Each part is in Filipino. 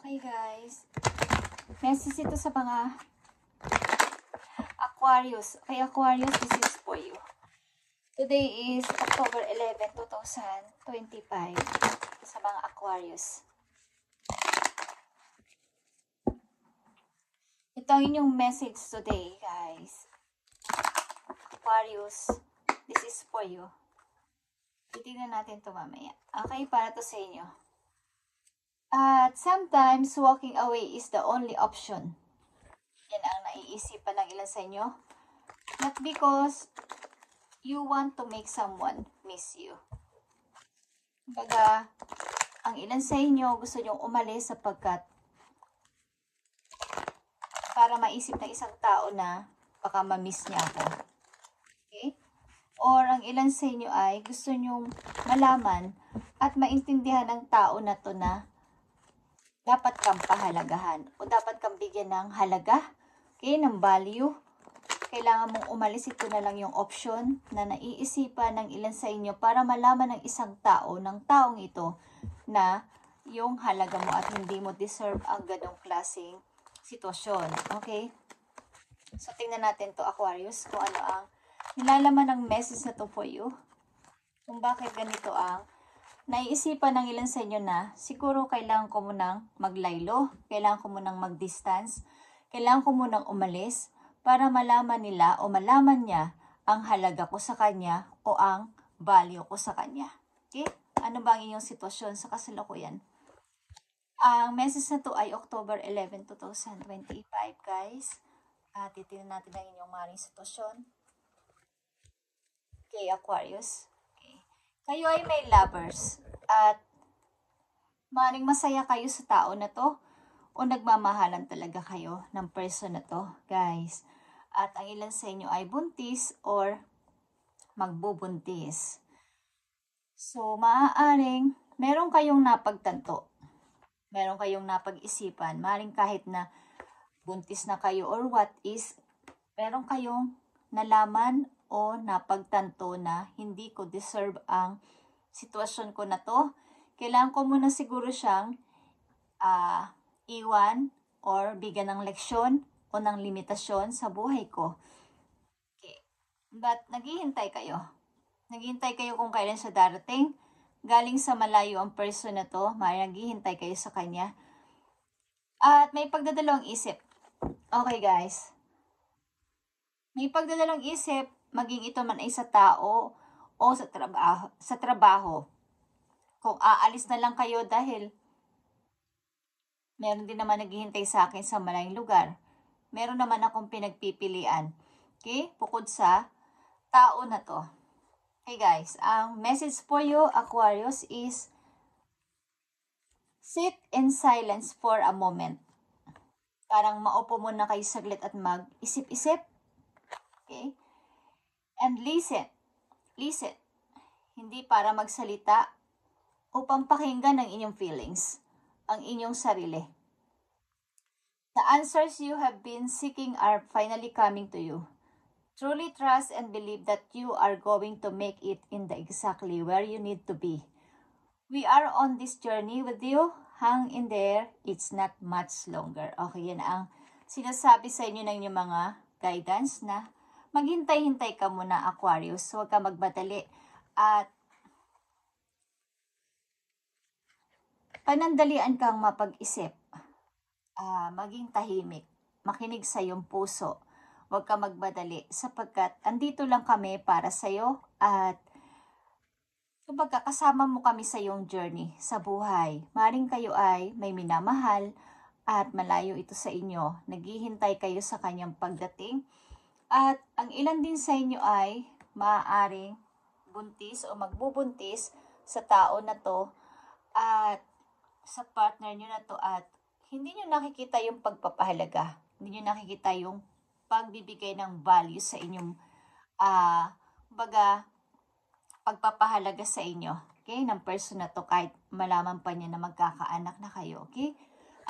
Okay guys, message ito sa mga Aquarius. Okay Aquarius, this is for you. Today is October 11, 2025 sa mga Aquarius. Ito ang inyong message today guys. Aquarius, this is for you. Titignan natin ito mamaya. Okay, para to sa inyo. At sometimes, walking away is the only option. Yan ang naiisipan ng ilan sa inyo. Not because you want to make someone miss you. Baga, ang ilan sa inyo gusto nyong umalis sapagkat para maisip ng isang tao na baka ma-miss niya ako. Okay? Or ang ilan sa inyo ay gusto nyong malaman at maintindihan ng tao na to na dapat kang pahalagahan o dapat kang bigyan ng halaga, okay, ng value. Kailangan mong umalis, ito na lang yung option na naiisipan ng ilan sa inyo para malaman ng isang tao, ng taong ito, na yung halaga mo at hindi mo deserve ang ganong klaseng sitwasyon. Okay? So, tingnan natin to Aquarius, kung ano ang nilalaman ng message na to for you. Kung bakit ganito ang naiisipan ng ilan sa inyo na siguro kailangan ko munang maglaylo, kailangan ko munang mag-distance, kailangan ko munang umalis para malaman nila o malaman niya ang halaga ko sa kanya o ang value ko sa kanya. Okay? Ano ba ang inyong sitwasyon sa kasalukuyan? Ang message na to ay October 11, 2025 guys. Titignan natin ang inyong maring sitwasyon. Okay, Aquarius. Kayo ay may lovers at maring masaya kayo sa tao na to o nagmamahalan talaga kayo ng person na to, guys. At ang ilan sa inyo ay buntis or magbubuntis. So, maaaring meron kayong napagtanto. Meron kayong napag-isipan. Maaaring kahit na buntis na kayo or what is, meron kayong nalaman o napagtanto na hindi ko deserve ang sitwasyon ko na to. Kailangan ko muna siguro siyang iwan or bigyan ng leksyon o ng limitasyon sa buhay ko. Okay. But naghihintay kayo. Naghihintay kayo kung kailan siya darating. Galing sa malayo ang person na to, naghihintay kayo sa kanya. At may pagdadalawang isip. Okay guys. May pagdadalawang isip, maging ito man ay sa tao o sa trabaho. Kung aalis na lang kayo dahil meron din naman naghihintay sa akin sa malayong lugar. Meron naman akong pinagpipilian. Okay? Bukod sa tao na to. Okay guys, ang message for you, Aquarius, is sit in silence for a moment. Parang maupo muna kayo saglit at mag-isip-isip. Okay? And listen. Listen. Hindi para magsalita upang pakinggan ang inyong feelings, ang inyong sarili. The answers you have been seeking are finally coming to you. Truly trust and believe that you are going to make it in the exactly where you need to be. We are on this journey with you. Hang in there. It's not much longer. Okay, yan ang sinasabi sa inyo ng inyong mga guidance na maghintay-hintay ka muna, Aquarius. Huwag ka magmadali. At panandalian kang mapag-isip. Maging tahimik. Makinig sa iyong puso. Huwag ka magmadali sapagkat andito lang kami para sa iyo at kumbaga kasama mo kami sa iyong journey sa buhay. Maring kayo ay may minamahal at malayo ito sa inyo. Naghihintay kayo sa kanyang pagdating. At ang ilan din sa inyo ay maaaring buntis o magbubuntis sa tao na to at sa partner nyo na to at hindi nyo nakikita yung pagpapahalaga. Hindi nyo nakikita yung pagbibigay ng value sa inyong pagpapahalaga sa inyo. Okay? Ng person na to kahit malaman pa niya na magkakaanak na kayo. Okay?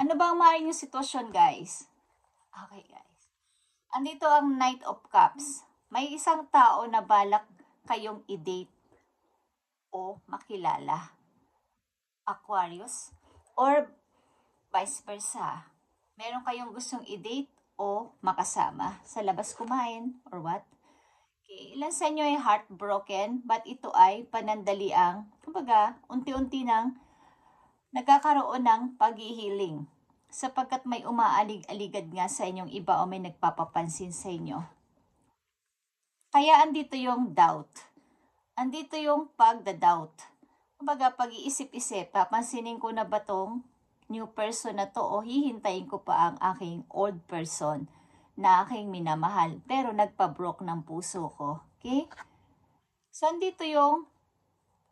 Ano ba ang maaaring yung sitwasyon guys? Okay guys. Andito ang Knight of Cups. May isang tao na balak kayong i-date o makilala. Aquarius. Or vice versa. Meron kayong gustong i-date o makasama sa labas kumain or what? Okay. Ilan sa inyo ay heartbroken but ito ay panandaliang, kumbaga, unti-unti nang nagkakaroon ng paghihiling sapagkat may umaalig-aligad nga sa inyong iba o may nagpapapansin sa inyo. Kaya andito yung doubt. Andito yung pagda-doubt. Kumbaga, pag-iisip-isip, papansinin ko na ba tong new person na to o hihintayin ko pa ang aking old person na aking minamahal pero nagpa-broke ng puso ko. Okay? So, andito yung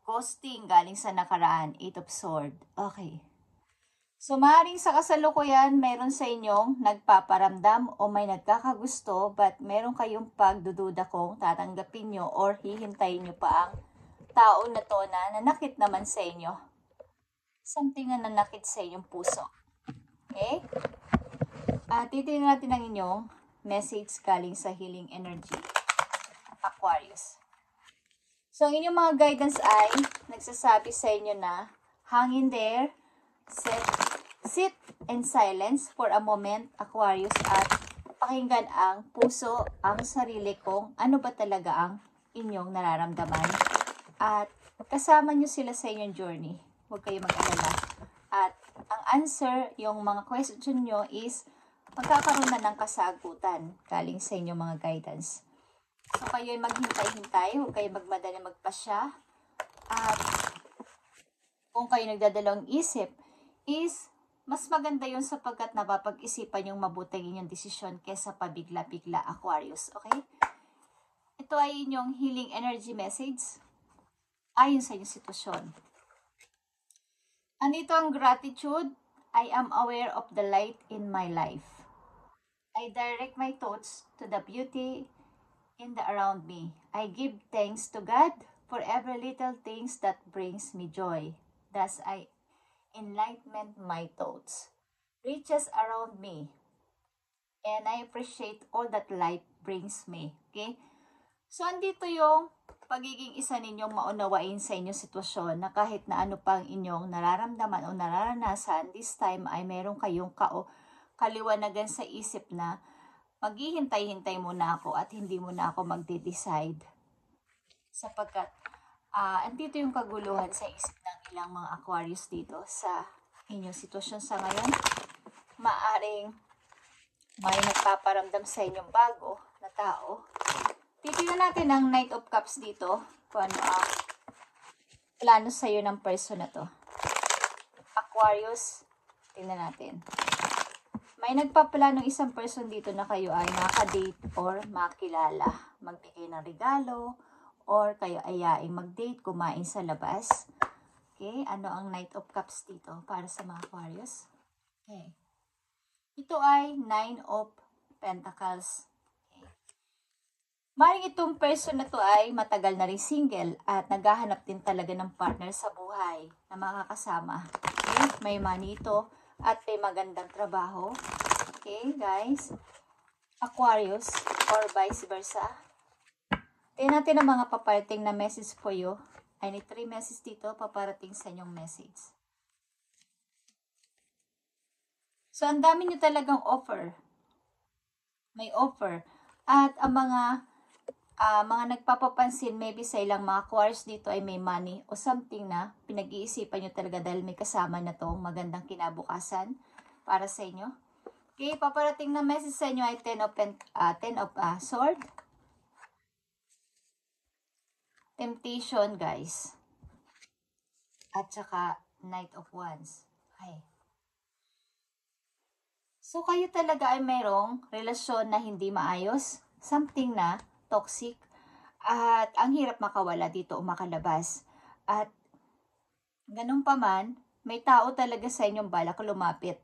ghosting galing sa nakaraan, 8 of Swords. Okay. So, maaaring sa kasalukuyan, meron sa inyong nagpaparamdam o may nagkakagusto but meron kayong pagdududa kung tatanggapin nyo or hihintayin nyo pa ang tao na to na nanakit naman sa inyo. Something na nanakit sa inyong puso. Okay? Titignan natin ang inyong message galing sa healing energy, Aquarius. So, ang inyong mga guidance ay nagsasabi sa inyo na hang in there, sit in silence for a moment, Aquarius, at pakinggan ang puso, ang sarili kung ano ba talaga ang inyong nararamdaman. At kasama nyo sila sa inyong journey. Huwag kayo mag-alala. At ang answer, yung mga question nyo is magkakaroon na ng kasagutan galing sa inyong mga guidance. So kayo ay maghintay-hintay, huwag kayo magmadali magpasya. At kung kayo nagdadalawang isip, is mas maganda yun sapagkat napapag-isipan yung mabuti inyong desisyon kesa pabigla-bigla, Aquarius. Okay? Ito ay inyong healing energy message ayon sa inyong sitwasyon. Andito ang gratitude. I am aware of the light in my life. I direct my thoughts to the beauty in the around me. I give thanks to God for every little things that brings me joy. Thus I enlighten my thoughts, reaches around me, and I appreciate all that life brings me. Okay? So, andito yung pagiging isa ninyong maunawain sa inyong sitwasyon na kahit na ano pang inyong nararamdaman o nararanasan, this time ay meron kayong kaliwanagan sa isip na maghihintay-hintay muna ako at hindi muna ako magde-decide sapagkat andito yung kaguluhan sa isip ng ilang mga Aquarius dito sa inyong sitwasyon sa ngayon. Maaring may nagpaparamdam sa inyong bago na tao. Titignan natin ang Knight of Cups dito kung ano ang plano sa iyo ng person na to. Aquarius, tingnan natin. May nagpaplanong isang person dito na kayo ay makadate or makilala. Magbigay ng regalo or kayo ayaing mag-date, kumain sa labas. Okay, ano ang Knight of Cups dito para sa mga Aquarius? Okay. Ito ay 9 of Pentacles. Okay. Maring itong person na to ay matagal na rin single at naghahanap din talaga ng partner sa buhay na makakasama. Okay, may money ito at may magandang trabaho. Okay, guys. Aquarius or vice versa. Tingnan natin ang mga paparating na message for you. I need 3 messages dito paparating sa inyong message. So, ang dami nyo talagang offer. May offer. At ang mga nagpapapansin, maybe sa ilang mga Aquarius dito ay may money o something na pinag-iisipan nyo talaga dahil may kasama na tong magandang kinabukasan para sa inyo. Okay, paparating na message sa inyo ay 10 of Sword. Temptation, guys. At saka Knight of Wands. Okay. So, kayo talaga ay mayroong relasyon na hindi maayos. Something na toxic. At ang hirap makawala dito o makalabas. At ganun pa man, may tao talaga sa inyong balak lumapit.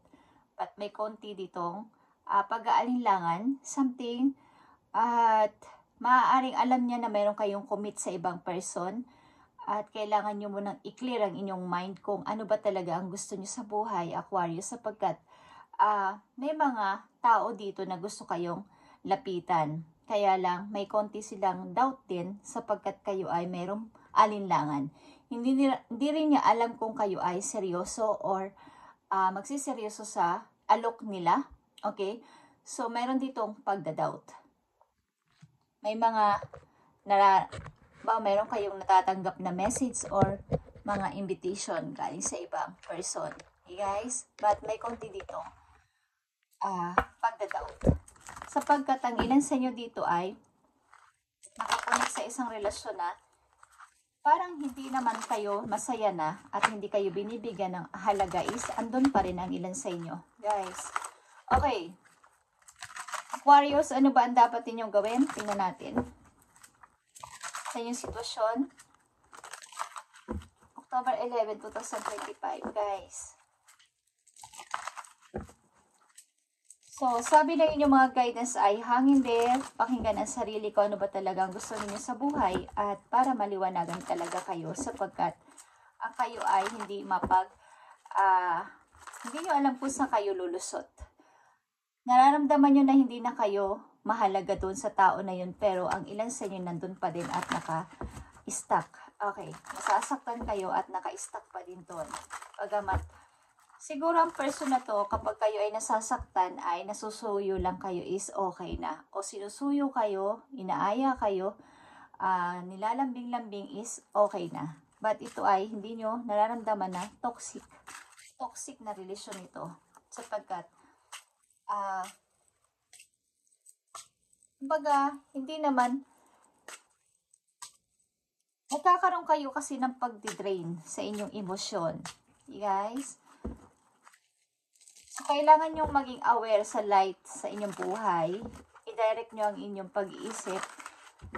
At may konti ditong pag-aalinlangan. Something. At maaaring alam niya na mayroon kayong commit sa ibang person at kailangan nyo munang i-clear ang inyong mind kung ano ba talaga ang gusto nyo sa buhay, Aquarius, sapagkat may mga tao dito na gusto kayong lapitan. Kaya lang, may konti silang doubt din sapagkat kayo ay mayroong alinlangan. Hindi rin niya alam kung kayo ay seryoso or magsiseryoso sa alok nila. Okay? So, meron ditong pagdadoubt. May mga meron kayong natatanggap na message or mga invitation galing sa ibang person. Okay, guys? But may konti dito pagdadoubt. Sapagkat ang ilan sa inyo dito ay nakakonek sa isang relasyon na parang hindi naman kayo masaya na at hindi kayo binibigyan ng halaga is andun pa rin ang ilan sa inyo. Guys. Okay. Aquarius, ano ba ang dapat ninyong gawin? Tingnan natin. Sa inyong sitwasyon. October 11, 2025. Guys. So, sabi na inyong mga guidance ay hangin there, pakinggan ang sarili ko ano ba talagang gusto niyo sa buhay at para maliwanagan talaga kayo sapagkat ang kayo ay hindi hindi nyo alam kung saan kayo lulusot. Nararamdaman nyo na hindi na kayo mahalaga doon sa tao na yun pero ang ilan sa inyo nandun pa din at naka-stuck. Okay, masasaktan kayo at naka-stuck pa din doon. Pagamat siguro ang person na to, kapag kayo ay nasasaktan, ay nasusuyo lang kayo is okay na. O sinusuyo kayo, inaaya kayo, nilalambing-lambing is okay na. But ito ay hindi nyo nararamdaman na toxic. Toxic na relasyon ito. Sapagkat, hindi naman, nagkakaroon kayo kasi ng pagdidrain sa inyong emosyon. Guys, so, kailangan nyong maging aware sa light sa inyong buhay. I-direct nyo ang inyong pag-iisip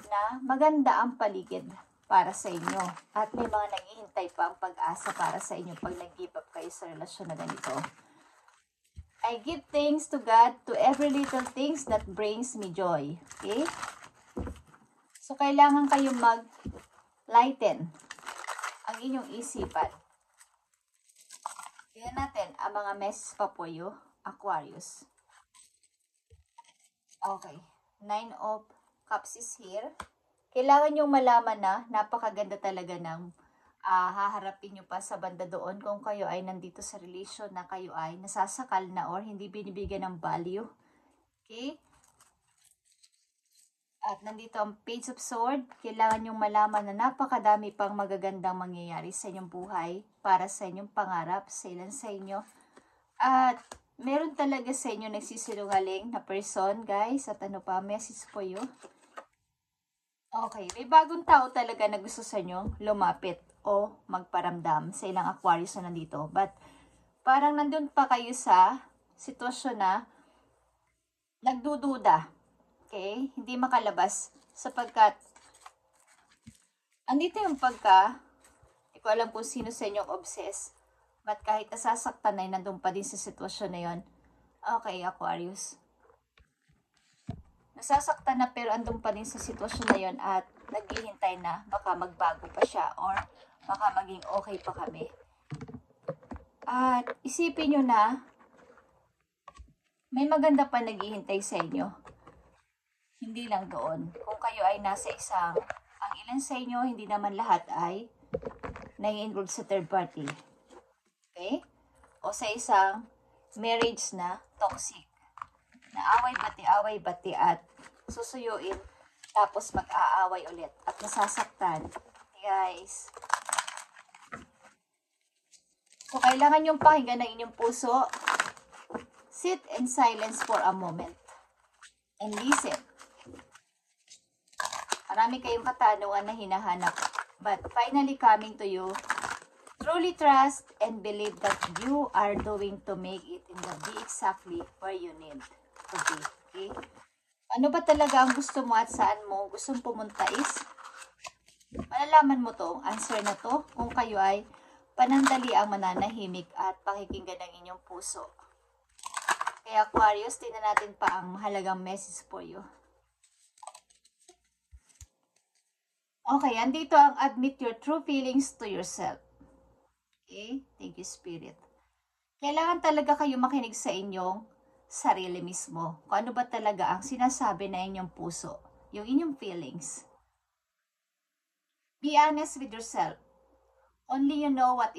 na maganda ang paligid para sa inyo. At may mga naghihintay pa ang pag-asa para sa inyo pag nag-give up kayo sa relasyon na ganito. I give thanks to God to every little things that brings me joy. Okay? So, kailangan kayong mag-lighten ang inyong isipan. Tingnan natin ang mga messages pa po yung Aquarius. Okay. 9 of Cups is here. Kailangan nyong malaman na napakaganda talaga ng haharapin nyo pa sa banda doon kung kayo ay nandito sa relation na kayo ay nasasakal na or hindi binibigyan ng value. Okay? At nandito ang Page of Swords. Kailangan nyong malaman na napakadami pang magagandang mangyayari sa inyong buhay para sa inyong pangarap, sa ilan sa inyo. At meron talaga sa inyo nagsisinungaling na person, guys. At ano pa, message po yun. Okay, may bagong tao talaga na gusto sa inyo lumapit o magparamdam sa ilang Aquarius na nandito. But parang nandun pa kayo sa sitwasyon na nagdududa. Okay? Hindi makalabas sapagkat andito yung hindi ko alam kung sino sa inyong obsessed. But kahit nasasaktan na, nandun pa din sa sitwasyon na yon. Okay, Aquarius. Nasasaktan na pero andun pa din sa sitwasyon na yon at naghihintay na baka magbago pa siya or baka maging okay pa kami. At isipin nyo na may maganda pa naghihintay sa inyo. Hindi lang doon. Kung kayo ay nasa ang ilan sa inyo, hindi naman lahat ay nai-involve sa third party. Okay? O sa isang marriage na toxic. Na away-bati at susuyuin tapos mag-aaway ulit at nasasaktan. Guys. So, kailangan yung pakinggan ng inyong puso. Sit in silence for a moment. And listen. Marami kayong katanungan na hinahanap. But finally coming to you, truly trust and believe that you are doing to make it in the be exactly where you need to be. Okay? Ano ba talaga ang gusto mo at saan mo gustong pumunta is malalaman mo to, answer na to, kung kayo ay panandali ang mananahimik at pakikinggan ng inyong puso. Kaya Aquarius, tingnan natin pa ang mahalagang message for you. Okay, andito ang admit your true feelings to yourself. Okay? Thank you, Spirit. Kailangan talaga kayo makinig sa inyong sarili mismo. Kung ano ba talaga ang sinasabi na inyong puso. Yung inyong feelings. Be honest with yourself. Only you know what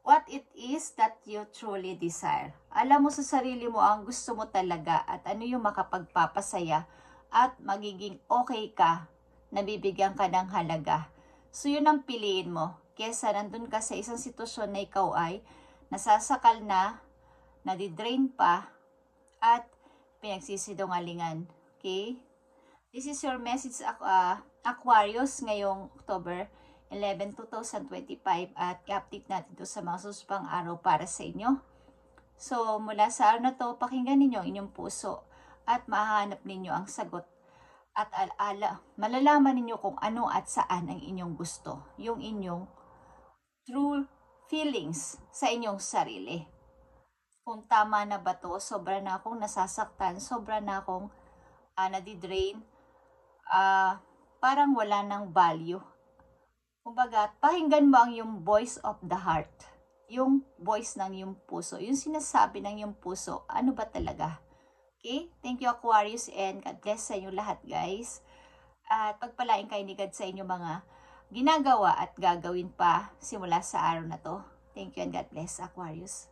what it is that you truly desire. Alam mo sa sarili mo ang gusto mo talaga at ano yung makapagpapasaya at magiging okay ka, nabibigyan ka ng halaga. So yun ang piliin mo, kesa nandun ka sa isang sitwasyon na ikaw ay nasasakal na, nadidrain pa, at pinagsisidungalingan. Okay? This is your message, Aquarius, ngayong October 11, 2025, at i-update natin ito sa mga susunod araw para sa inyo. So, mula sa araw na to, pakinggan ninyo ang inyong puso at mahanap ninyo ang sagot at malalaman ninyo kung ano at saan ang inyong gusto, yung inyong true feelings sa inyong sarili. Kung tama na ba to, sobra na akong nasasaktan, sobra na akong nadidrain, parang wala ng value. Kumbaga, pakinggan mo ang yung voice of the heart. Yung voice ng yung puso. Yung sinasabi ng yung puso. Ano ba talaga? Okay? Thank you, Aquarius, and God bless sa inyo lahat, guys. At pagpalain kayo ni God sa inyo mga ginagawa at gagawin pa simula sa araw na to. Thank you and God bless, Aquarius.